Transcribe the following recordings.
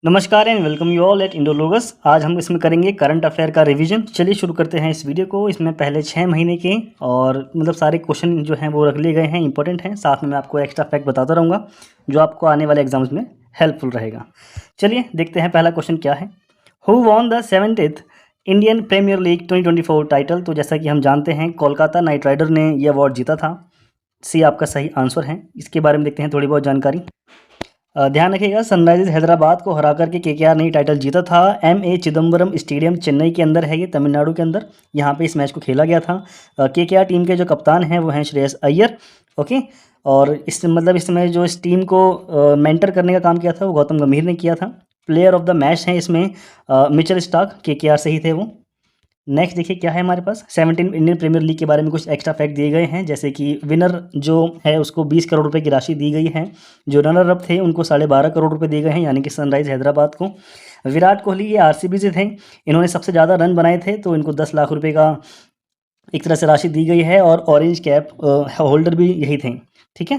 नमस्कार and welcome you all at Indologus. आज हम इसमें करेंगे करंट अफेयर का रिवीजन। चलिए शुरू करते हैं इस वीडियो को। इसमें पहले 6 महीने के और सारे क्वेश्चन जो हैं वो रख लिए गए हैं, इंपॉर्टेंट हैं। साथ में मैं आपको एक्स्ट्रा फैक्ट बताता रहूँगा जो आपको आने वाले एग्जाम्स में हेल्पफुल रहेगा। चलिए देखते हैं पहला क्वेश्चन क्या है। Who won the 70th Indian premier league 2024 title. तो जैसा कि हम जानते हैं कोलकाता नाइट राइडर ने ये अवार्ड जीता था। सी आपका सही आंसर है। इसके बारे में देखते हैं थोड़ी बहुत जानकारी। ध्यान रखिएगा, सनराइजर्स हैदराबाद को हरा करके केकेआर ने टाइटल जीता था। एमए चिदम्बरम स्टेडियम चेन्नई के अंदर है, ये तमिलनाडु के अंदर। यहाँ पे इस मैच को खेला गया था। केकेआर टीम के जो कप्तान हैं वो हैं श्रेयस अय्यर। ओके, और इसमें जो इस टीम को मेंटर करने का काम किया था वो गौतम गंभीर ने किया था। प्लेयर ऑफ द मैच हैं इसमें मिचेल स्टार्क, केकेआर से ही थे वो। नेक्स्ट देखिए क्या है हमारे पास। 17 इंडियन प्रीमियर लीग के बारे में कुछ एक्स्ट्रा फैक्ट दिए गए हैं, जैसे कि विनर जो है उसको 20 करोड़ रुपए की राशि दी गई है। जो रनर अप थे उनको 12.5 करोड़ रुपए दिए गए हैं, यानी कि सनराइज हैदराबाद को। विराट कोहली ये आरसीबी से थे, इन्होंने सबसे ज़्यादा रन बनाए थे तो इनको 10 लाख रुपये का एक तरह से राशि दी गई है। और ऑरेंज कैप होल्डर भी यही थे। ठीक है,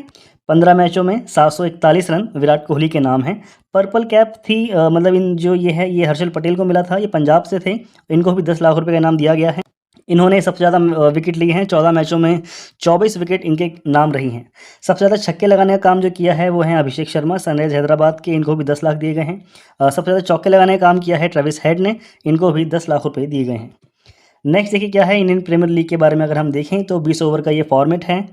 15 मैचों में 741 रन विराट कोहली के नाम हैं। पर्पल कैप थी इन जो ये हर्षल पटेल को मिला था, ये पंजाब से थे। इनको भी 10 लाख रुपए का इनाम दिया गया है। इन्होंने सबसे ज़्यादा विकेट लिए हैं, 14 मैचों में 24 विकेट इनके नाम रही हैं। सबसे ज़्यादा छक्के लगाने का काम जो किया है वो है अभिषेक शर्मा, सनराइज हैदराबाद के। इनको भी 10 लाख दिए गए हैं। सबसे ज़्यादा चौके लगाने का काम किया है ट्रेविस हेड ने, इनको भी 10 लाख रुपये दिए गए हैं। नेक्स्ट देखिए क्या है इंडियन प्रीमियर लीग के बारे में। अगर हम देखें तो 20 ओवर का ये फॉर्मेट है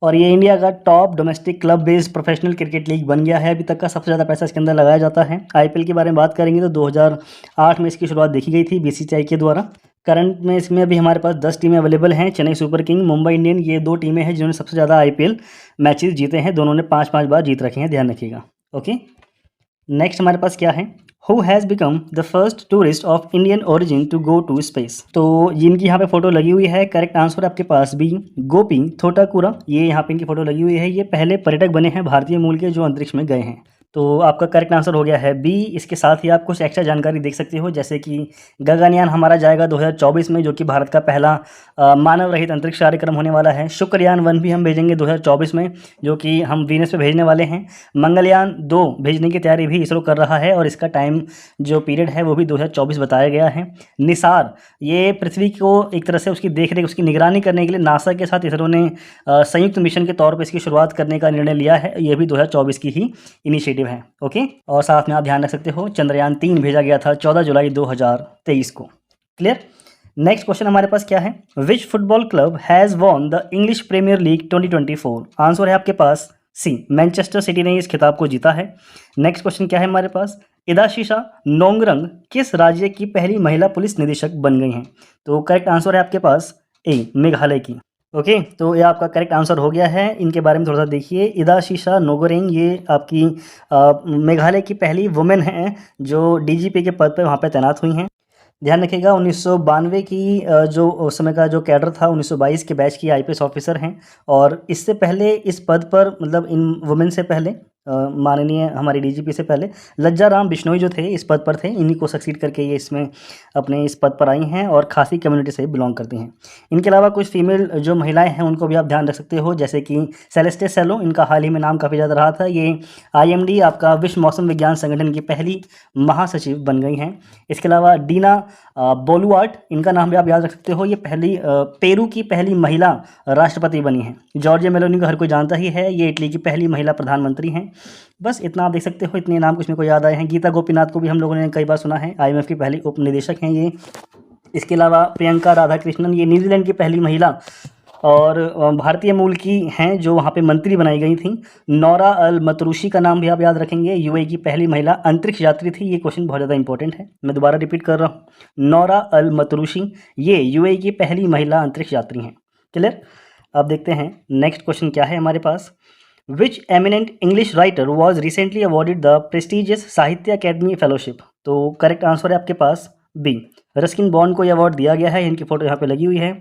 और ये इंडिया का top domestic club based professional cricket league बन गया है। अभी तक का सबसे ज़्यादा पैसा इसके अंदर लगाया जाता है। आईपीएल के बारे में बात करेंगे तो 2008 में इसकी शुरुआत देखी गई थी बीसीसीआई के द्वारा। करंट में इसमें अभी हमारे पास 10 टीमें अवेलेबल हैं। Chennai super king, Mumbai Indian, ये 2 टीमें हैं जिन्होंने सबसे ज़्यादा आईपीएल मैचेस जीते हैं। दोनों ने 5-5 बार जीत रखे हैं, ध्यान रखिएगा। ओके, नेक्स्ट हमारे पास क्या है। Who has become the first tourist of Indian origin to go to space. तो जिनकी यहाँ पे फोटो लगी हुई है, करेक्ट आंसर आपके पास बी गोपी थोटाकुरा। ये यहाँ पे इनकी फोटो लगी हुई है। ये पहले पर्यटक बने हैं भारतीय मूल के जो अंतरिक्ष में गए हैं। तो आपका करेक्ट आंसर हो गया है बी। इसके साथ ही आप कुछ एक्स्ट्रा जानकारी देख सकते हो, जैसे कि गगनयान हमारा जाएगा 2024 में, जो कि भारत का पहला मानव रहित अंतरिक्ष कार्यक्रम होने वाला है। शुक्रयान 1 भी हम भेजेंगे 2024 में, जो कि हम वीनस पे भेजने वाले हैं। मंगलयान 2 भेजने की तैयारी भी इसरो कर रहा है और इसका टाइम जो पीरियड है वो भी 2024 बताया गया है। निसार ये पृथ्वी को एक तरह से उसकी देखरेख, उसकी निगरानी करने के लिए नासा के साथ इसरो ने संयुक्त मिशन के तौर पर इसकी शुरुआत करने का निर्णय लिया है। ये भी 2024 की ही इनिशिएटिव है। ओके, और साथ में आप ध्यान रख सकते हो चंद्रयान 3 भेजा गया था 14 जुलाई 2023 को। क्लियर। नेक्स्ट क्वेश्चन हमारे पास क्या है। Which football club has won the English premier league 2024। Answer है आपके पास सी, मैनचेस्टर सिटी ने इस खिताब को जीता है। नेक्स्ट क्वेश्चन क्या है हमारे पास। इदाशीशा नोंगरंग किस राज्य की पहली महिला पुलिस निदेशक बन गई हैं। तो करेक्ट आंसर है आपके पास ए, मेघालय की। ओके, तो ये आपका करेक्ट आंसर हो गया है। इनके बारे में थोड़ा सा देखिए। इदाशीशा नोगोरेंग ये आपकी मेघालय की पहली वुमेन हैं जो डीजीपी के पद पर वहाँ पे तैनात हुई हैं। ध्यान रखिएगा 1992 की जो उस समय का जो कैडर था 1922 के बैच की आईपीएस ऑफिसर हैं। और इससे पहले इस पद पर इन वुमेन से पहले माननीय हमारी डीजीपी से पहले लज्जा राम बिश्नोई जो थे इस पद पर थे। इन्हीं को सक्सीड करके ये इसमें अपने इस पद पर आई हैं और खासी कम्युनिटी से बिलोंग करती हैं। इनके अलावा कुछ फीमेल जो महिलाएं हैं उनको भी आप ध्यान रख सकते हो, जैसे कि सेलेस्टे सेलो, इनका हाल ही में नाम काफ़ी ज़्यादा रहा था। ये आईएमडी आपका विश्व मौसम विज्ञान संगठन की पहली महासचिव बन गई हैं। इसके अलावा डीना बोलुआर्ट, इनका नाम भी आप याद रख सकते हो। ये पहली पेरू की पहली महिला राष्ट्रपति बनी हैं। जॉर्जिया मेलोनी को हर कोई जानता ही है, ये इटली की पहली महिला प्रधानमंत्री हैं। बस इतना आप देख सकते हो, इतने नाम कुछ मेरे को याद आए हैं। गीता गोपीनाथ को भी हम लोगों ने कई बार सुना है, आईएमएफ की पहली उप निदेशक हैं ये। इसके अलावा प्रियंका राधाकृष्णन, ये न्यूजीलैंड की पहली महिला और भारतीय मूल की हैं जो वहाँ पे मंत्री बनाई गई थी। नौरा अल मतरूशी का नाम भी आप याद रखेंगे, यूएई की पहली महिला अंतरिक्ष यात्री थी। ये क्वेश्चन बहुत ज़्यादा इंपॉर्टेंट है, मैं दोबारा रिपीट कर रहा हूँ। नौरा अल मतरूशी ये यूएई की पहली महिला अंतरिक्ष यात्री हैं। क्लियर। अब देखते हैं नेक्स्ट क्वेश्चन क्या है हमारे पास। Which eminent English writer was recently awarded the prestigious Sahitya Akademi fellowship. तो करेक्ट आंसर है आपके पास बी, रस्किन बॉन्ड को यह अवार्ड दिया गया है। इनकी फोटो यहाँ पे लगी हुई है।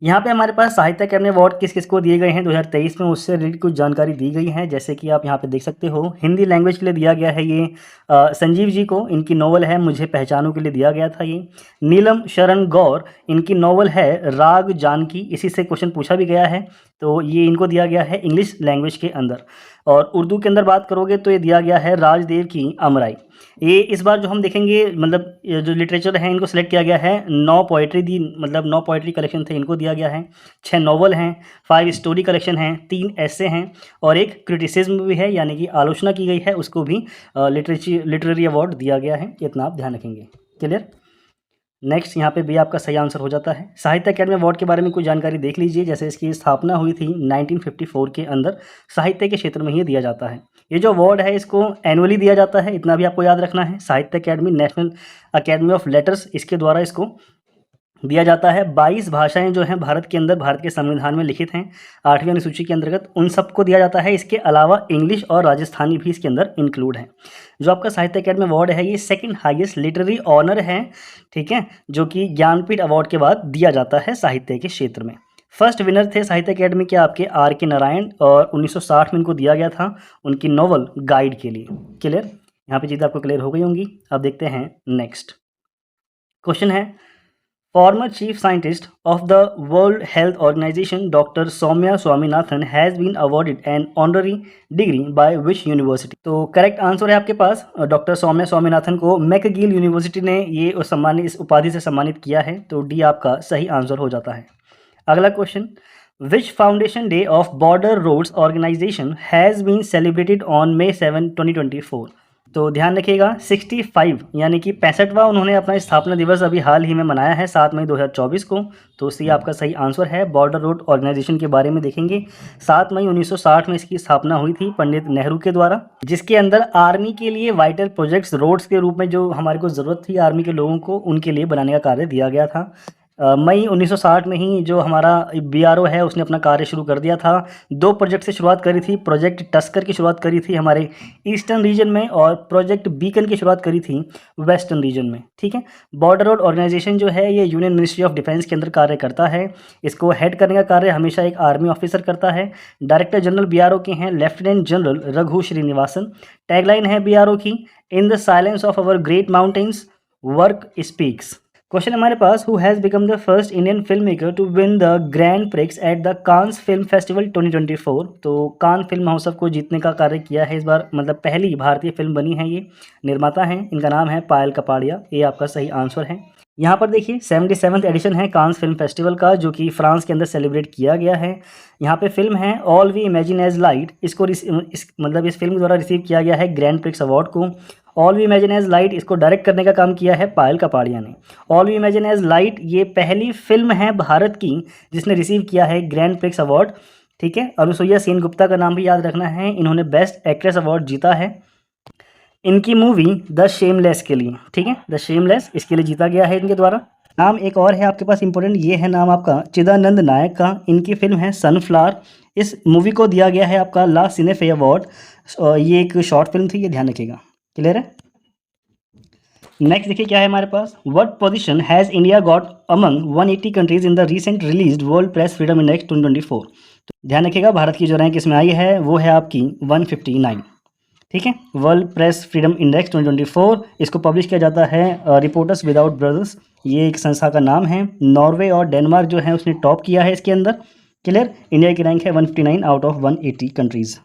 यहाँ पे हमारे पास साहित्य अकेडमी अवार्ड किस किस को दिए गए हैं 2023 में, उससे रिलेटेड कुछ जानकारी दी गई है, जैसे कि आप यहाँ पे देख सकते हो। हिंदी लैंग्वेज के लिए दिया गया है ये संजीव जी को, इनकी नॉवल है मुझे पहचानों के लिए दिया गया था ये। नीलम शरण गौर, इनकी नॉवल है राग जानकी, इसी से क्वेश्चन पूछा भी गया है, तो ये इनको दिया गया है इंग्लिश लैंग्वेज के अंदर। और उर्दू के अंदर बात करोगे तो ये दिया गया है राजदेव की अमराई। ये इस बार जो हम देखेंगे मतलब ये जो लिटरेचर है इनको सेलेक्ट किया गया है, 9 पोएट्री दी मतलब 9 पोएट्री कलेक्शन थे इनको दिया गया है, 6 नॉवल हैं, 5 स्टोरी कलेक्शन हैं, 3 ऐसे हैं और एक क्रिटिसिज्म भी है यानी कि आलोचना की गई है, उसको भी लिटरेरी अवार्ड दिया गया है। इतना आप ध्यान रखेंगे। क्लियर। नेक्स्ट यहाँ पे भी आपका सही आंसर हो जाता है। साहित्य अकेडमी अवार्ड के बारे में कुछ जानकारी देख लीजिए। जैसे इसकी स्थापना हुई थी 1954 के अंदर, साहित्य के क्षेत्र में ही दिया जाता है। ये जो अवार्ड है इसको एनुअली दिया जाता है, इतना भी आपको याद रखना है। साहित्य academy, national academy of letters, इसके द्वारा इसको दिया जाता है। 22 भाषाएं जो हैं भारत के अंदर, भारत के संविधान में लिखित हैं 8वीं अनुसूची के अंतर्गत, उन सबको दिया जाता है। इसके अलावा इंग्लिश और राजस्थानी भी इसके अंदर इंक्लूड है। जो आपका साहित्य अकेडमी अवार्ड है ये सेकंड हाईएस्ट लिटरेरी ऑनर है, ठीक है, जो कि ज्ञानपीठ अवार्ड के बाद दिया जाता है साहित्य के क्षेत्र में। फर्स्ट विनर थे साहित्य अकेडमी के आपके R.K. नारायण, और 1960 में इनको दिया गया था उनकी नॉवल गाइड के लिए। क्लियर। यहाँ पे चीज़ें आपको क्लियर हो गई होंगी। अब देखते हैं नेक्स्ट क्वेश्चन है, Former Chief Scientist of the World Health Organization, Dr. Soumya Swaminathan, has been awarded an honorary degree by which university? तो करेक्ट आंसर है आपके पास, डॉक्टर सौम्या स्वामीनाथन को मैकगिल यूनिवर्सिटी ने ये सम्मानित, इस उपाधि से सम्मानित किया है। तो डी आपका सही आंसर हो जाता है। अगला question, which foundation day of border roads organisation has been celebrated on May 7, 2024? तो ध्यान रखिएगा 65 यानी कि 65वां उन्होंने अपना स्थापना दिवस अभी हाल ही में मनाया है 7 मई 2024 को। तो सी आपका सही आंसर है। बॉर्डर रोड ऑर्गेनाइजेशन के बारे में देखेंगे, 7 मई 1960 में इसकी स्थापना हुई थी पंडित नेहरू के द्वारा, जिसके अंदर आर्मी के लिए वाइटल प्रोजेक्ट्स, रोड्स के रूप में जो हमारे को ज़रूरत थी आर्मी के लोगों को, उनके लिए बनाने का कार्य दिया गया था। मई 1960 में ही जो हमारा BRO है उसने अपना कार्य शुरू कर दिया था। 2 प्रोजेक्ट से शुरुआत करी थी। प्रोजेक्ट टस्कर की शुरुआत करी थी हमारे ईस्टर्न रीजन में, और प्रोजेक्ट बीकन की शुरुआत करी थी वेस्टर्न रीजन में, ठीक है। बॉर्डर रोड ऑर्गेनाइजेशन जो है ये यूनियन मिनिस्ट्री ऑफ डिफेंस के अंदर कार्य करता है। इसको हेड करने का कार्य हमेशा एक आर्मी ऑफिसर करता है। डायरेक्टर जनरल BRO के हैं lieutenant general Raghu Srinivasan. Tagline है BRO की, in the silence of our great mountains work speaks. Question हमारे पास, who has become the first Indian film maker to win the grand prix at the Cannes film festival 2024? तो Cannes film महोत्सव को जीतने का कार्य किया है इस बार, मतलब पहली भारतीय फिल्म बनी है ये। निर्माता हैं, इनका नाम है पायल कपाड़िया। ये आपका सही आंसर है। यहाँ पर देखिए 77th एडिशन है कांस फिल्म फेस्टिवल का, जो कि फ्रांस के अंदर सेलिब्रेट किया गया है। यहाँ पे फिल्म है all we imagine as light, इसको इस फिल्म द्वारा रिसीव किया गया है ग्रैंड प्रिक्स अवार्ड को। All we imagine as light इसको डायरेक्ट करने का काम किया है पायल कपाड़िया ने। All we imagine as light ये पहली फिल्म है भारत की जिसने रिसीव किया है ग्रैंड प्रिक्स अवार्ड, ठीक है। अनुसुईया सेन गुप्ता का नाम भी याद रखना है, इन्होंने बेस्ट एक्ट्रेस अवार्ड जीता है इनकी मूवी द शेमलेस के लिए, ठीक है। द शेमलेस इसके लिए जीता गया है इनके द्वारा। नाम एक और है आपके पास इंपॉर्टेंट, ये है नाम आपका चिदानंद नायक का। इनकी फिल्म है सनफ्लावर। इस मूवी को दिया गया है आपका ला सिनेफे अवार्ड। ये एक शॉर्ट फिल्म थी, ये ध्यान रखिएगा। क्लियर है। नेक्स्ट देखिए क्या है हमारे पास, what position has India got among 180 countries in the recent released world press freedom index 2024? तो ध्यान रखिएगा भारत की जो रैंक इसमें आई है वो है आपकी 159, ठीक है। वर्ल्ड प्रेस फ्रीडम इंडेक्स 2024 इसको पब्लिश किया जाता है रिपोर्टर्स विदाउट बॉर्डर्स, ये एक संस्था का नाम है। नॉर्वे और डेनमार्क जो है उसने टॉप किया है इसके अंदर। क्लियर। इंडिया की रैंक है 159 आउट ऑफ 180 कंट्रीज़।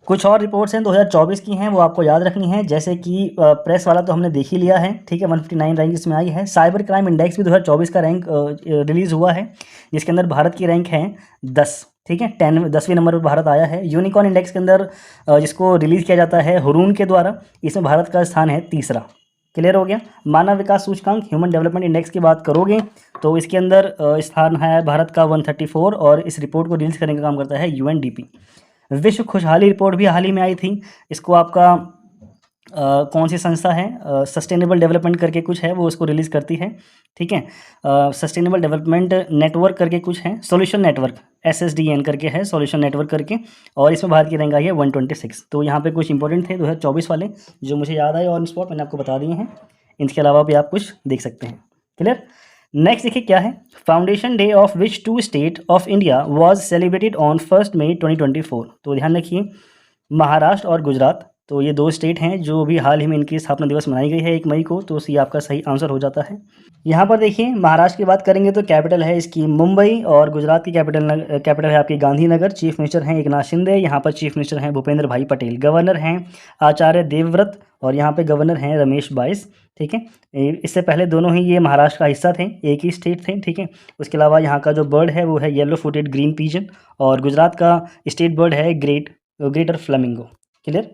कुछ और रिपोर्ट्स हैं 2024 की हैं, वो आपको याद रखनी है। जैसे कि प्रेस वाला तो हमने देख ही लिया है, ठीक है। 159 रैंक इसमें आई है। साइबर क्राइम इंडेक्स भी 2024 का रैंक रिलीज़ हुआ है, जिसके अंदर भारत की रैंक है 10, ठीक है। 10वीं नंबर पर भारत आया है। यूनिकॉर्न इंडेक्स के अंदर जिसको रिलीज़ किया जाता है हुरून के द्वारा, इसमें भारत का स्थान है 3रा। क्लियर हो गया। मानव विकास सूचकांक ह्यूमन डेवलपमेंट इंडेक्स की बात करोगे तो इसके अंदर स्थान है भारत का 134, और इस रिपोर्ट को रिलीज़ करने का काम करता है UNDP। विश्व खुशहाली रिपोर्ट भी हाल ही में आई थी, इसको आपका कौन सी संस्था है, सस्टेनेबल डेवलपमेंट करके कुछ है, वो इसको रिलीज़ करती है, ठीक है। सस्टेनेबल डेवलपमेंट नेटवर्क करके कुछ है, सॉल्यूशन नेटवर्क SSDN करके है, सॉल्यूशन नेटवर्क करके, और इसमें भारत की रैंक आई है 126। तो यहाँ पे कुछ इंपॉर्टेंट थे 2024 वाले जो मुझे याद आए ऑन स्पॉट, मैंने आपको बता दिए हैं। इनके अलावा भी आप कुछ देख सकते हैं। क्लियर। नेक्स्ट देखिए क्या है, foundation day of which 2 state of India was celebrated on 1 मई 2024? तो ध्यान रखिए महाराष्ट्र और गुजरात तो ये 2 स्टेट हैं जो भी हाल ही में इनकी स्थापना दिवस मनाई गई है 1 मई को, तो ये आपका सही आंसर हो जाता है। यहाँ पर देखिए महाराष्ट्र की बात करेंगे तो कैपिटल है इसकी मुंबई, और गुजरात की कैपिटल है आपकी गांधीनगर। चीफ मिनिस्टर हैं एकनाथ शिंदे, यहाँ पर चीफ मिनिस्टर हैं भूपेंद्र भाई पटेल। गवर्नर हैं आचार्य देवव्रत, और यहाँ पे गवर्नर हैं रमेश बाइस। ठीक है, इससे पहले दोनों ही ये महाराष्ट्र का हिस्सा थे, एक ही स्टेट थे। ठीक है, उसके अलावा यहाँ का जो बर्ड है वो है येलो फुटेड ग्रीन पीजन, और गुजरात का स्टेट बर्ड है ग्रेटर फ्लेमिंगो। क्लियर।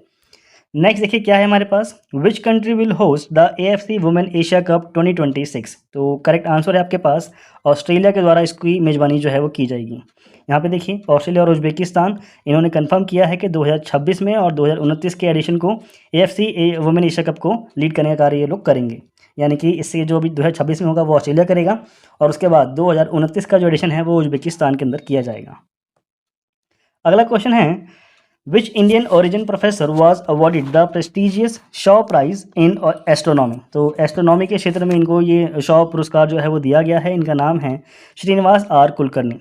नेक्स्ट देखिए क्या है हमारे पास, which country will host the AFC women Asia cup 2026। तो करेक्ट आंसर है आपके पास ऑस्ट्रेलिया के द्वारा इसकी मेज़बानी जो है वो की जाएगी। यहाँ पे देखिए ऑस्ट्रेलिया और उज्बेकिस्तान इन्होंने कंफर्म किया है कि 2026 में और 2029 के एडिशन को AFC वुमेन एशिया कप को लीड करने का कार्य ये लोग करेंगे। यानी कि इससे जो भी 2026 में होगा वो ऑस्ट्रेलिया करेगा, और उसके बाद 2029 का जो एडिशन है वो उज्बेकिस्तान के अंदर किया जाएगा। अगला क्वेश्चन है, Which Indian origin professor was awarded the prestigious Shaw Prize in Astronomy। तो एस्ट्रोनॉमी के क्षेत्र में इनको ये शॉ पुरस्कार जो है वो दिया गया है। इनका नाम है श्रीनिवास आर कुलकर्णी।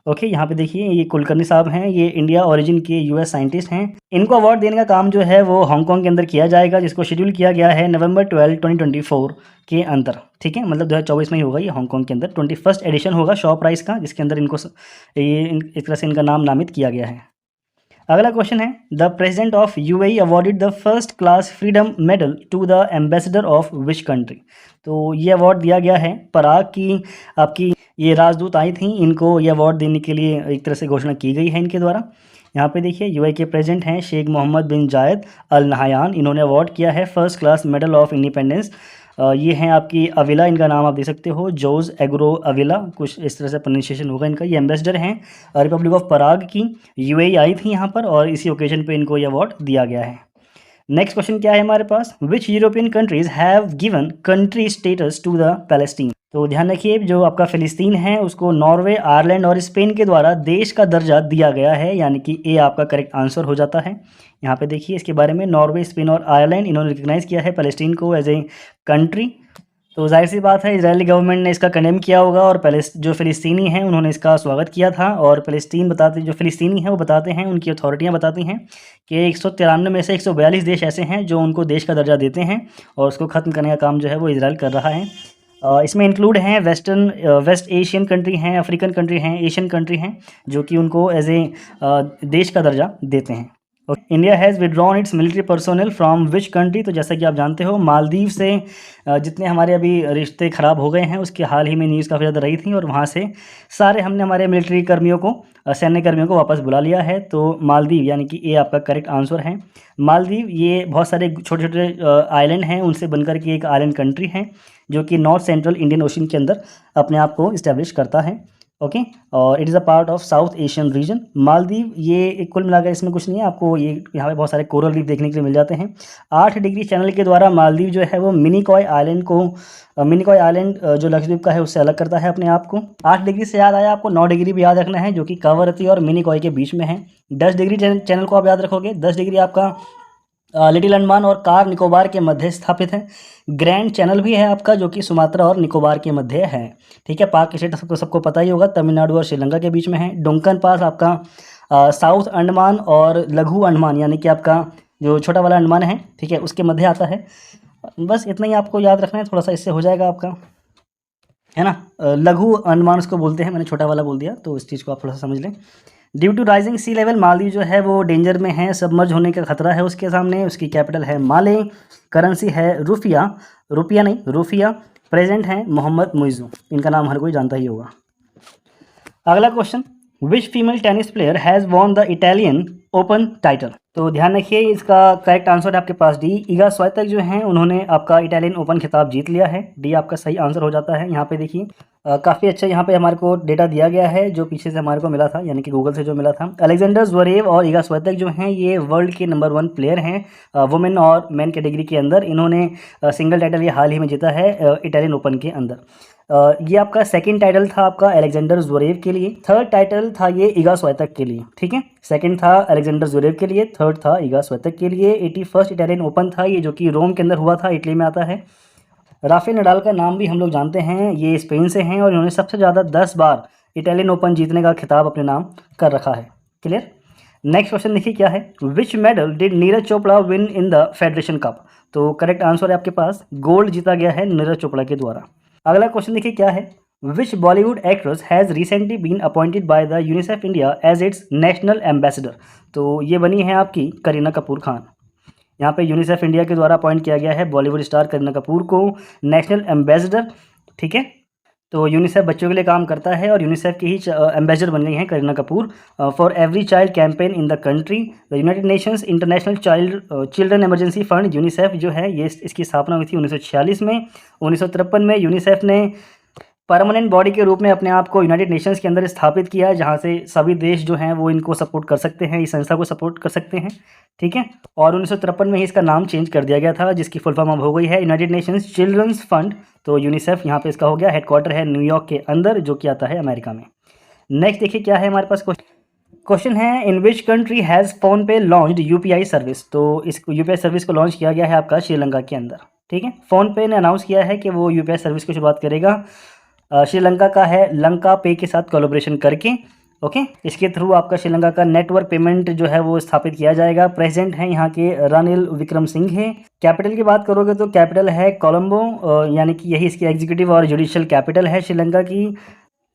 ओके, यहाँ पे देखिए ये कुलकर्णी साहब हैं, ये इंडिया ओरिजिन के US साइंटिस्ट हैं। इनको अवार्ड देने का काम जो है वो हांगकांग के अंदर किया जाएगा, जिसको शेड्यूल किया गया है नवंबर 12, 2024 के अंदर। ठीक है, मतलब 2024 में ही होगा ये हांगकांग के अंदर। 21st एडिशन होगा शॉ प्राइज़ का, जिसके अंदर इनको एक तरह से इनका नाम नामित किया गया है। अगला क्वेश्चन है, the president of UAE awarded the first class freedom medal to the ambassador of which country. तो ये अवार्ड दिया गया है पराग की आपकी ये राजदूत आई थी, इनको ये अवार्ड देने के लिए एक तरह से घोषणा की गई है इनके द्वारा। यहाँ पे देखिए UAE के प्रेसिडेंट हैं शेख मोहम्मद बिन जायद अल नहायान, इन्होंने अवार्ड किया है first class medal of independence. ये हैं आपकी अविला, इनका नाम आप देख सकते हो, जोज एग्रो अविला, कुछ इस तरह से प्रोनाउंसिएशन होगा इनका। ये एम्बेसडर हैं रिपब्लिक ऑफ पराग की, UAE आई थी यहाँ पर, और इसी ओकेजन पे इनको ये अवार्ड दिया गया है। नेक्स्ट क्वेश्चन क्या है हमारे पास, which European countries have given country status to the Palestine. तो ध्यान रखिए जो आपका फ़िलिस्तीन है उसको नॉर्वे, आयरलैंड और स्पेन के द्वारा देश का दर्जा दिया गया है, यानी कि ए आपका करेक्ट आंसर हो जाता है। यहाँ पे देखिए इसके बारे में नॉर्वे, स्पेन और आयरलैंड इन्होंने रिकग्नाइज़ किया है पैलेस्टीन को एज ए कंट्री। तो जाहिर सी बात है इजरायली गवर्नमेंट ने इसका कंडेम किया होगा, और जो फ़िलिस्तीनी हैं उन्होंने इसका स्वागत किया था। और जो फ़िलिस्तीनी हैं वो बताते हैं, उनकी अथॉरिटियाँ बताती हैं कि 193 में से 142 देश ऐसे हैं जो उनको देश का दर्जा देते हैं, और उसको ख़त्म करने का काम जो है वो इजराइल कर रहा है। इसमें इंक्लूड हैं वेस्ट एशियन कंट्री हैं, अफ्रीकन कंट्री हैं, एशियन कंट्री हैं, जो कि उनको एज ए देश का दर्जा देते हैं। India has withdrawn it's military personnel from which country. तो जैसा कि आप जानते हो मालदीव से जितने हमारे अभी रिश्ते ख़राब हो गए हैं उसके हाल ही में न्यूज़ काफ़ी ज़्यादा रही थी, और वहाँ से सारे हमने हमारे मिलिट्री कर्मियों को, सैन्य कर्मियों को वापस बुला लिया है। तो मालदीव यानी कि ये आपका करेक्ट आंसर है। मालदीव ये बहुत सारे छोटे छोटे आइलैंड हैं उनसे बनकर के एक आइलैंड कंट्री है, जो कि नॉर्थ सेंट्रल इंडियन ओशन के अंदर अपने आप को इस्टेब्लिश करता है। ओके, और it is a part of south Asian region. Maldives ये कुल मिलाकर इसमें कुछ नहीं है, आपको ये यहाँ पे बहुत सारे कोरल रीफ देखने के लिए मिल जाते हैं। 8 डिग्री चैनल के द्वारा मालदीव जो है वो मिनिकॉय आइलैंड जो लक्षद्वीप का है उससे अलग करता है अपने आप को। 8 डिग्री से याद आया आपको 9 डिग्री भी याद रखना है, जो कि कवरती और मिनिकॉय के बीच में है। 10 डिग्री चैनल को आप याद रखोगे। 10 डिग्री आपका लिटिल अंडमान और कार निकोबार के मध्य स्थापित है। ग्रैंड चैनल भी है आपका, जो कि सुमात्रा और निकोबार के मध्य है। ठीक है, पाक स्टेट सबको पता ही होगा, तमिलनाडु और श्रीलंका के बीच में है। डोंकन पास आपका साउथ अंडमान और लघु अंडमान यानी कि आपका जो छोटा वाला अंडमान है, ठीक है, उसके मध्य आता है। बस इतना ही आपको याद रखना है, थोड़ा सा इससे हो जाएगा आपका, है ना। लघु अंडमान उसको बोलते हैं, मैंने छोटा वाला बोल दिया, तो इस चीज़ को आप थोड़ा सा समझ लें। Due to rising sea level Maldives जो है वो डेंजर में है, सबमर्ज होने का खतरा है उसके सामने। उसकी कैपिटल है माले, करेंसी है रुपया। प्रेसिडेंट हैं मोहम्मद मुइज़ू, इनका नाम हर कोई जानता ही होगा। अगला question, which female tennis player has won the Italian open title. तो ध्यान रखिए इसका करेक्ट आंसर है आपके पास डी। इगा स्वाइतेक जो हैं उन्होंने आपका इटालियन ओपन खिताब जीत लिया है। डी आपका सही आंसर हो जाता है। यहाँ पे देखिए काफ़ी अच्छा यहाँ पे हमारे को डेटा दिया गया है जो पीछे से हमारे को मिला था, यानी कि गूगल से जो मिला था। अलेक्जेंडर ज़्वेरेव और इगा स्वाइतेक जो हैं ये वर्ल्ड के नंबर 1 प्लेयर हैं वुमेन और मैन कैटेगरी के अंदर। इन्होंने सिंगल टाइटल ये हाल ही में जीता है इटालियन ओपन के अंदर। ये आपका सेकंड टाइटल था आपका अलेक्जेंडर ज़्वेरेव के लिए, थर्ड टाइटल था ये इगा स्वाइतेक के लिए। ठीक है, सेकंड था अलेक्जेंडर ज़्वेरेव के लिए, थर्ड था इगा स्वाइतेक के लिए। 81st इटालियन ओपन था ये, जो कि रोम के अंदर हुआ था, इटली में आता है। राफेल नडाल का नाम भी हम लोग जानते हैं, ये स्पेन से हैं और इन्होंने सबसे ज़्यादा 10 बार इटालियन ओपन जीतने का खिताब अपने नाम कर रखा है। क्लियर। नेक्स्ट क्वेश्चन देखिए क्या है, विच medal did Neeraj Chopra win in the federation cup. तो करेक्ट आंसर है आपके पास गोल्ड जीता गया है नीरज चोपड़ा के द्वारा। अगला क्वेश्चन देखिए क्या है, which Bollywood actress has recently been appointed by the UNICEF India as its national ambassador. तो ये बनी है आपकी करीना कपूर खान। यहाँ पे यूनिसेफ इंडिया के द्वारा अपॉइंट किया गया है बॉलीवुड स्टार करीना कपूर को नेशनल एम्बेसडर। ठीक है, तो यूनिसेफ बच्चों के लिए काम करता है और यूनिसेफ की ही एम्बेसडर बन गई हैं Kareena Kapoor for every child campaign in the country. The United Nations international children emergency fund UNICEF जो है ये इसकी स्थापना हुई थी 1946 में। 1953 में यूनिसेफ ने परमानेंट बॉडी के रूप में अपने आप को यूनाइटेड नेशंस के अंदर स्थापित किया है, जहाँ से सभी देश जो हैं वो इनको सपोर्ट कर सकते हैं, इस संस्था को सपोर्ट कर सकते हैं। ठीक है, और 1953 में ही इसका नाम चेंज कर दिया गया था, जिसकी फुल फॉर्म अब हो गई है यूनाइटेड नेशंस चिल्ड्रंस फंड। तो यूनिसेफ यहाँ पे इसका हो गया, हेडक्वार्टर है न्यूयॉर्क के अंदर, जो कि आता है अमेरिका में। नेक्स्ट देखिए क्या है हमारे पास क्वेश्चन है, in which country has phone पे लॉन्च्ड यूपीआई सर्विस। तो इस यूपीआई सर्विस को लॉन्च किया गया है आपका श्रीलंका के अंदर। ठीक है, फ़ोन पे ने अनाउंस किया है कि वो यूपीआई सर्विस की शुरुआत करेगा। श्रीलंका का है लंका पे के साथ कोलैबोरेशन करके। ओके, इसके थ्रू आपका श्रीलंका का नेटवर्क पेमेंट जो है वो स्थापित किया जाएगा। प्रेसिडेंट हैं यहाँ के रानिल विक्रमसिंघे। कैपिटल की बात करोगे तो कैपिटल है कोलंबो, यानी कि यही इसकी एग्जीक्यूटिव और जुडिशियल कैपिटल है श्रीलंका की।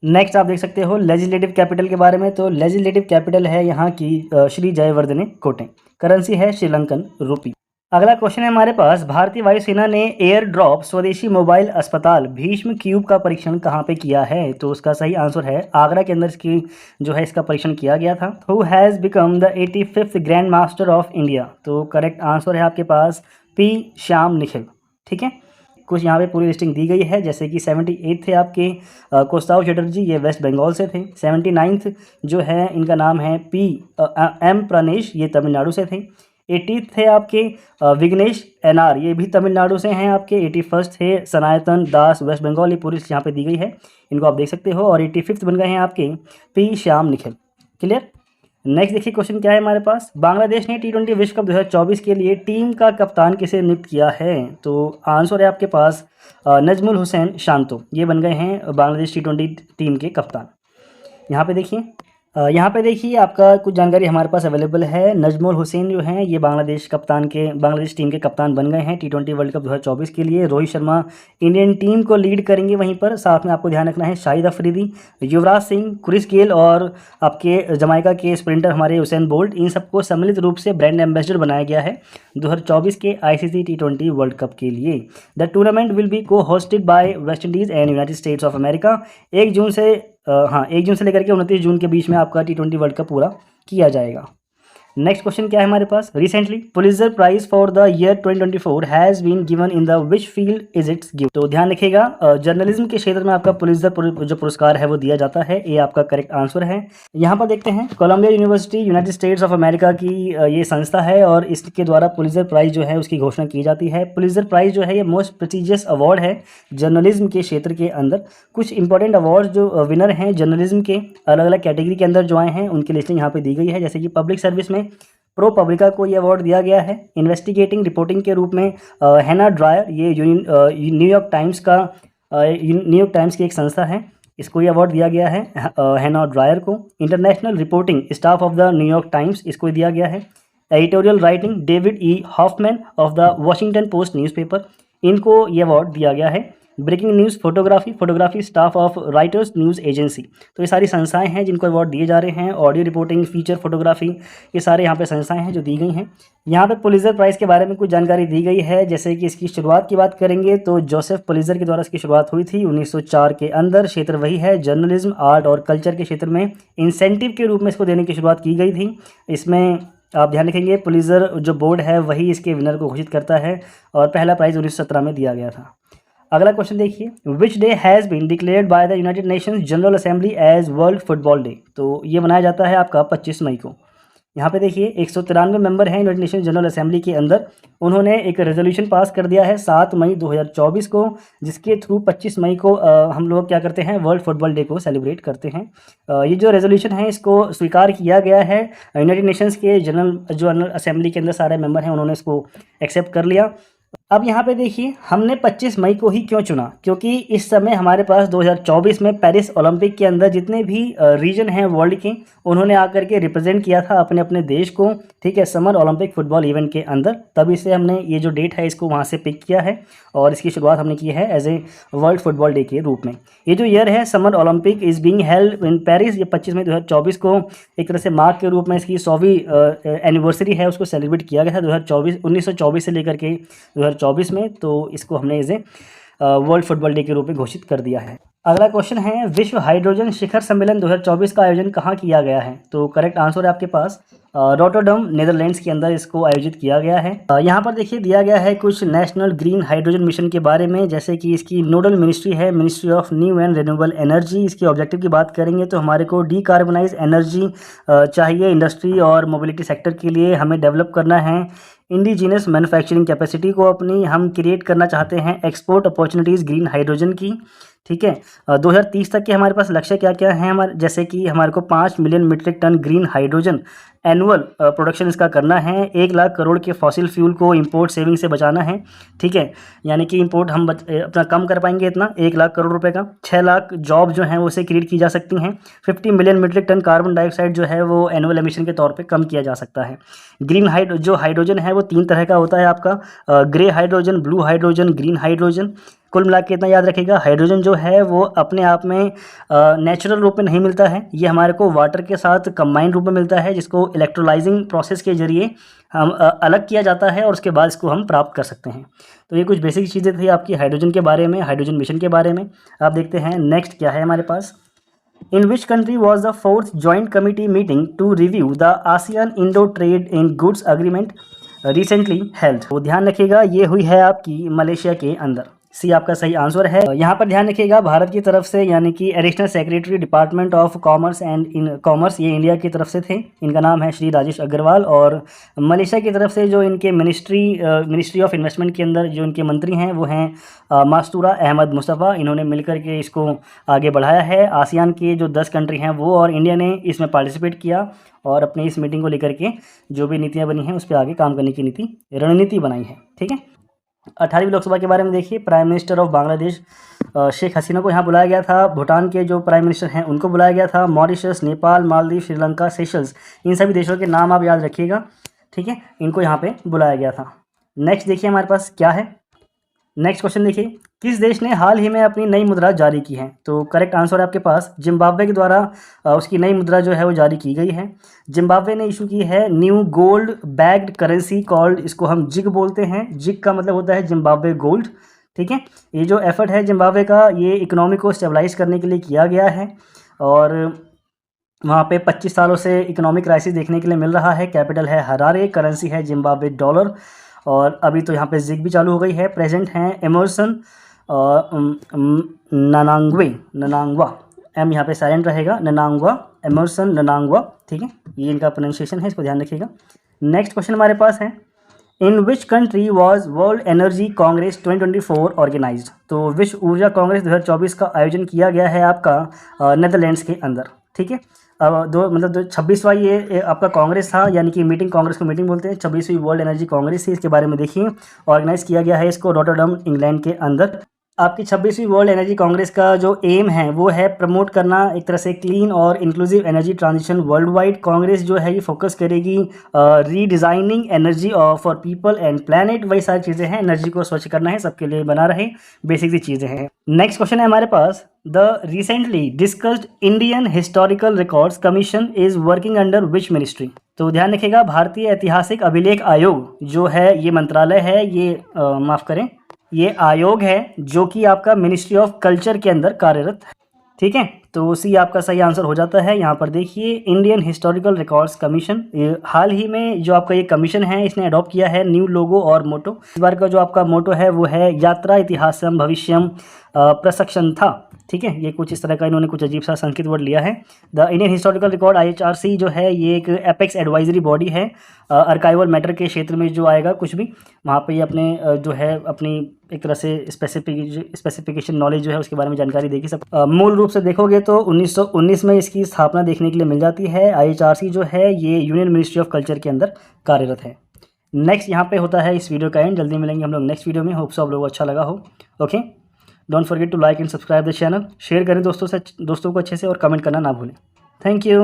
नेक्स्ट आप देख सकते हो लेजिस्लेटिव कैपिटल के बारे में, तो लेजिस्लेटिव कैपिटल है यहाँ की श्री जयवर्धने कोटे। करेंसी है श्रीलंकन रुपी। अगला क्वेश्चन है हमारे पास, भारतीय वायुसेना ने एयर ड्रॉप स्वदेशी मोबाइल अस्पताल भीष्म क्यूब का परीक्षण कहाँ पे किया है। तो उसका सही आंसर है आगरा के अंदर इसकी जो है इसका परीक्षण किया गया था। Who has become the 85th grand master of India. तो करेक्ट आंसर है आपके पास पी श्याम निखिल। ठीक है, कुछ यहाँ पे पूरी लिस्टिंग दी गई है, जैसे कि 78 थे आपके कोस्ताव चटर्जी, ये वेस्ट बंगाल से थे। 79th जो है इनका नाम है एम प्रणेश, ये तमिलनाडु से थे। 80 थे आपके विघ्नेश एनआर, ये भी तमिलनाडु से हैं आपके। 81 थे सनातन दास, वेस्ट बंगाल, ये पूरी लिस्ट यहाँ पे दी गई है, इनको आप देख सकते हो। और 85th बन गए हैं आपके P Shyam Nikhil. Clear. Next देखिए क्वेश्चन क्या है हमारे पास, बांग्लादेश ने T20 विश्व कप 2024 के लिए टीम का कप्तान किसे नियुक्त किया है। तो आंसर है आपके पास नजमुल हुसैन शांतो, ये बन गए हैं बांग्लादेश T20 टीम के कप्तान। यहाँ पे देखिए आपका कुछ जानकारी हमारे पास अवेलेबल है। नजमुल हुसैन जो हैं ये बांग्लादेश टीम के कप्तान बन गए हैं T20 वर्ल्ड कप 2024 के लिए। रोहित शर्मा इंडियन टीम को लीड करेंगे, वहीं पर साथ में आपको ध्यान रखना है शाहिद अफरीदी, युवराज सिंह, क्रिस गेल और आपके जमाइका के स्प्रिंटर हमारे हुसैन बोल्ट, इन सबको सम्मिलित रूप से ब्रांड एम्बेसडर बनाया गया है 2024 के ICC T20 वर्ल्ड कप के लिए। द टूर्नामेंट विल बी को hosted by West Indies and United States of America. 1 जून से लेकर के 29 जून के बीच में आपका T20 वर्ल्ड कप पूरा किया जाएगा। नेक्स्ट क्वेश्चन क्या है हमारे पास, recently Pulitzer prize for the year 2024 has been given in the which field is its give. तो ध्यान रखिएगा जर्नलिज्म के क्षेत्र में आपका पुलित्जर जो पुरस्कार है वो दिया जाता है, ये आपका करेक्ट आंसर है। यहाँ पर देखते हैं Columbia university United States of America की ये संस्था है और इसके द्वारा पुलित्जर प्राइज जो है उसकी घोषणा की जाती है। पुलित्जर प्राइज जो है ये मोस्ट प्रेस्टिजियस अवार्ड है जर्नलिज्म के क्षेत्र के अंदर। कुछ इंपॉर्टेंट अवार्ड जो विनर हैं जर्नलिज्म के अलग अलग कैटेगरी के अंदर जो आए हैं उनकी लिस्टिंग यहाँ पे दी गई है, जैसे कि पब्लिक सर्विस में प्रो पब्लिका को ये अवार्ड दिया गया है। इन्वेस्टिगेटिंग रिपोर्टिंग के रूप में हैना ड्रायर, ये न्यूयॉर्क टाइम्स की एक संस्था है, इसको ये अवार्ड दिया गया है हैना ड्रायर को। International reporting staff of the New York Times, इसको दिया गया है। Editorial writing David E Hoffman of the Washington Post newspaper, इनको ये अवार्ड दिया गया है। Breaking news photography staff of Reuters news agency, तो ये सारी संस्थाएं हैं जिनको अवार्ड दिए जा रहे हैं। ऑडियो रिपोर्टिंग, फीचर फोटोग्राफी, ये सारे यहाँ पे संस्थाएं हैं जो दी गई हैं। यहाँ पे पुलित्जर प्राइज़ के बारे में कुछ जानकारी दी गई है, जैसे कि इसकी शुरुआत की बात करेंगे तो जोसेफ पुलित्जर के द्वारा इसकी शुरुआत हुई थी 1904 के अंदर। क्षेत्र वही है जर्नलिज्म, आर्ट और कल्चर के क्षेत्र में इंसेंटिव के रूप में इसको देने की शुरुआत की गई थी। इसमें आप ध्यान रखेंगे पुलित्जर जो बोर्ड है वही इसके विनर को घोषित करता है और पहला प्राइज़ 1917 में दिया गया था। अगला क्वेश्चन देखिए, which day has been declared by the United Nations General Assembly as World Football Day. तो ये मनाया जाता है आपका 25 मई को। यहाँ पे देखिए 193 मेंबर हैं यूनाइटेड नेशंस जनरल असेंबली के अंदर, उन्होंने एक रेजोल्यूशन पास कर दिया है 7 मई 2024 को, जिसके थ्रू 25 मई को हम लोग क्या करते हैं, वर्ल्ड फुटबॉल डे को सेलिब्रेट करते हैं। ये जो रेजोल्यूशन है इसको स्वीकार किया गया है यूनाइटेड नेशंस के जनरल असेंबली के अंदर, सारे मेंबर हैं उन्होंने इसको एक्सेप्ट कर लिया। अब यहाँ पे देखिए हमने 25 मई को ही क्यों चुना, क्योंकि इस समय हमारे पास 2024 में पेरिस ओलंपिक के अंदर जितने भी रीजन हैं वर्ल्ड के, उन्होंने आकर के रिप्रेजेंट किया था अपने अपने देश को, ठीक है, समर ओलंपिक फुटबॉल इवेंट के अंदर। तभी से हमने ये जो डेट है इसको वहाँ से पिक किया है और इसकी शुरुआत हमने की है as a World Football Day के रूप में। ये जो ईयर है Summer Olympic is being held in Paris, ये 25 मई 2024 को एक तरह से मार्क के रूप में इसकी 100वीं एनिवर्सरी है उसको सेलिब्रेट किया गया था 1924 से लेकर के 2024 में। तो इसको हमने as a World Football Day के रूप में घोषित कर दिया है। अगला क्वेश्चन है विश्व हाइड्रोजन शिखर सम्मेलन 2024 का आयोजन कहाँ किया गया है? तो करेक्ट आंसर है आपके पास रोटरडम नीदरलैंड्स के अंदर इसको आयोजित किया गया है। यहाँ पर देखिए दिया गया है कुछ नेशनल ग्रीन हाइड्रोजन मिशन के बारे में, जैसे कि इसकी नोडल मिनिस्ट्री है ministry of new and renewable energy. इसके ऑब्जेक्टिव की बात करेंगे तो हमारे को डीकार्बनाइज एनर्जी चाहिए इंडस्ट्री और मोबिलिटी सेक्टर के लिए, हमें डेवलप करना है इंडिजीनस मैन्युफैक्चरिंग कैपेसिटी को अपनी, हम क्रिएट करना चाहते हैं एक्सपोर्ट अपॉर्चुनिटीज़ ग्रीन हाइड्रोजन की, ठीक है। 2030 तक के हमारे पास लक्ष्य क्या क्या हैं हमारे, जैसे कि हमारे को 5 million metric ton green hydrogen annual production इसका करना है, 1 लाख करोड़ के फॉसिल फ्यूल को इंपोर्ट सेविंग से बचाना है, ठीक है, यानी कि इंपोर्ट हम अपना कम कर पाएंगे इतना 1 लाख करोड़ रुपए का, 6 लाख जॉब जो हैं वो उसे क्रिएट की जा सकती हैं, 50 million metric ton carbon dioxide जो है वो एनुअल एमिशन के तौर पे कम किया जा सकता है। ग्रीन जो हाइड्रोजन है वो 3 तरह का होता है आपका, grey hydrogen, blue hydrogen, green hydrogen. कुल मिला के इतना याद रखिएगा, हाइड्रोजन जो है वो अपने आप में नेचुरल रूप में नहीं मिलता है, ये हमारे को वाटर के साथ कंबाइंड रूप में मिलता है, जिसको इलेक्ट्रोलाइजिंग प्रोसेस के जरिए हम अलग किया जाता है और उसके बाद इसको हम प्राप्त कर सकते हैं। तो ये कुछ बेसिक चीज़ें थी आपकी हाइड्रोजन के बारे में, हाइड्रोजन मिशन के बारे में। आप देखते हैं नेक्स्ट क्या है हमारे पास। In which country was the 4th joint committee meeting to review the ASEAN Indo trade in goods agreement recently held? तो ध्यान रखिएगा ये हुई है आपकी मलेशिया के अंदर, सी आपका सही आंसर है। यहाँ पर ध्यान रखिएगा भारत की तरफ से यानी कि additional secretary department of commerce and commerce, ये इंडिया की तरफ से थे, इनका नाम है श्री राजेश अग्रवाल। और मलेशिया की तरफ से जो इनके मिनिस्ट्री ऑफ इन्वेस्टमेंट के अंदर जो इनके मंत्री हैं वो हैं मास्तूरा अहमद मुस्तफ़ा। इन्होंने मिलकर के इसको आगे बढ़ाया है। आसियान के जो 10 कंट्री हैं वो और इंडिया ने इसमें पार्टिसिपेट किया और अपनी इस मीटिंग को लेकर के जो भी नीतियाँ बनी हैं उस पर आगे काम करने की रणनीति बनाई है, ठीक है। 18वीं लोकसभा के बारे में देखिए, prime minister of Bangladesh Sheikh Hasina को यहाँ बुलाया गया था, भूटान के जो प्राइम मिनिस्टर हैं उनको बुलाया गया था, मॉरिशस, नेपाल, मालदीव, श्रीलंका, सेशल्स, इन सभी देशों के नाम आप याद रखिएगा, ठीक है, इनको यहाँ पे बुलाया गया था। नेक्स्ट देखिए हमारे पास क्या है, नेक्स्ट क्वेश्चन देखिए, किस देश ने हाल ही में अपनी नई मुद्रा जारी की है? तो करेक्ट आंसर है आपके पास जिम्बाब्वे के द्वारा उसकी नई मुद्रा जो है वो जारी की गई है। जिम्बाब्वे ने इशू की है new gold bagged currency called, इसको हम जिग बोलते हैं, जिग का मतलब होता है जिम्बाब्वे गोल्ड, ठीक है। ये जो एफर्ट है जिम्बाब्वे का ये इकोनॉमी को स्टेबलाइज करने के लिए किया गया है और वहाँ पे 25 सालों से इकोनॉमिक क्राइसिस देखने के लिए मिल रहा है। कैपिटल है हरारे, करेंसी है जिम्बाब्वे डॉलर और अभी तो यहाँ पे जिग भी चालू हो गई है। प्रेजेंट हैं एमर्सन ननांगवा, एम यहाँ पे साइलेंट रहेगा, ननांगवा, एमर्सन ननांगवा, ठीक है, ये इनका प्रोनाउंसिएशन है, इसको ध्यान रखिएगा। नेक्स्ट क्वेश्चन हमारे पास है, in which country was world energy congress 2024 organised? तो विश्व ऊर्जा कांग्रेस 2024 का आयोजन किया गया है आपका नेदरलैंड्स के अंदर, ठीक है। अब 26वां ये आपका कांग्रेस था, यानी कि मीटिंग, कांग्रेस को मीटिंग बोलते हैं, 26वीं वर्ल्ड एनर्जी कांग्रेस थी, इसके बारे में देखिए, ऑर्गेनाइज किया गया है इसको रॉटरडम इंग्लैंड के अंदर। आपकी 26वीं वर्ल्ड एनर्जी कांग्रेस का जो एम है वो है प्रमोट करना एक तरह से क्लीन और inclusive energy transition worldwide. Congress जो है ये फोकस करेगी redesigning energy for people and planet, वही सारी चीज़ें हैं, एनर्जी को स्वच्छ करना है, सबके लिए बना रहे, बेसिक सी चीज़ें हैं। नेक्स्ट क्वेश्चन है हमारे पास, the recently discussed Indian historical records commission is working under which ministry? तो ध्यान रखिएगा भारतीय ऐतिहासिक अभिलेख आयोग जो है ये मंत्रालय है, ये माफ़ करें, ये आयोग है जो कि आपका मिनिस्ट्री ऑफ कल्चर के अंदर कार्यरत है, ठीक है। तो सी आपका सही आंसर हो जाता है। यहाँ पर देखिए इंडियन हिस्टोरिकल रिकॉर्ड्स कमीशन, हाल ही में जो आपका ये कमीशन है इसने अडॉप्ट किया है न्यू लोगो और मोटो। इस बार का जो आपका मोटो है वो है यात्रा इतिहासम भविष्यम प्रसक्षण था, ठीक है, ये कुछ इस तरह का इन्होंने कुछ अजीब सा संस्कृत वर्ड लिया है। The Indian historical record IHRC जो है ये एक एपेक्स एडवाइजरी बॉडी है, आर्काइवल मैटर के क्षेत्र में जो आएगा कुछ भी वहाँ पे ये अपने जो है अपनी एक तरह से स्पेसिफिकेशन नॉलेज जो है उसके बारे में जानकारी देगी सब। मूल रूप से देखोगे तो 1919 में इसकी स्थापना देखने के लिए मिल जाती है। IHRC जो है ये यूनियन मिनिस्ट्री ऑफ कल्चर के अंदर कार्यरत है। नेक्स्ट यहाँ पे होता है इस वीडियो का एंड। जल्दी मिलेंगे हम लोग नेक्स्ट वीडियो में। होप सो आप लोगों को अच्छा लगा हो। Okay, don't forget to like and subscribe the channel. Share करें दोस्तों को अच्छे से और कमेंट करना ना भूलें। Thank you.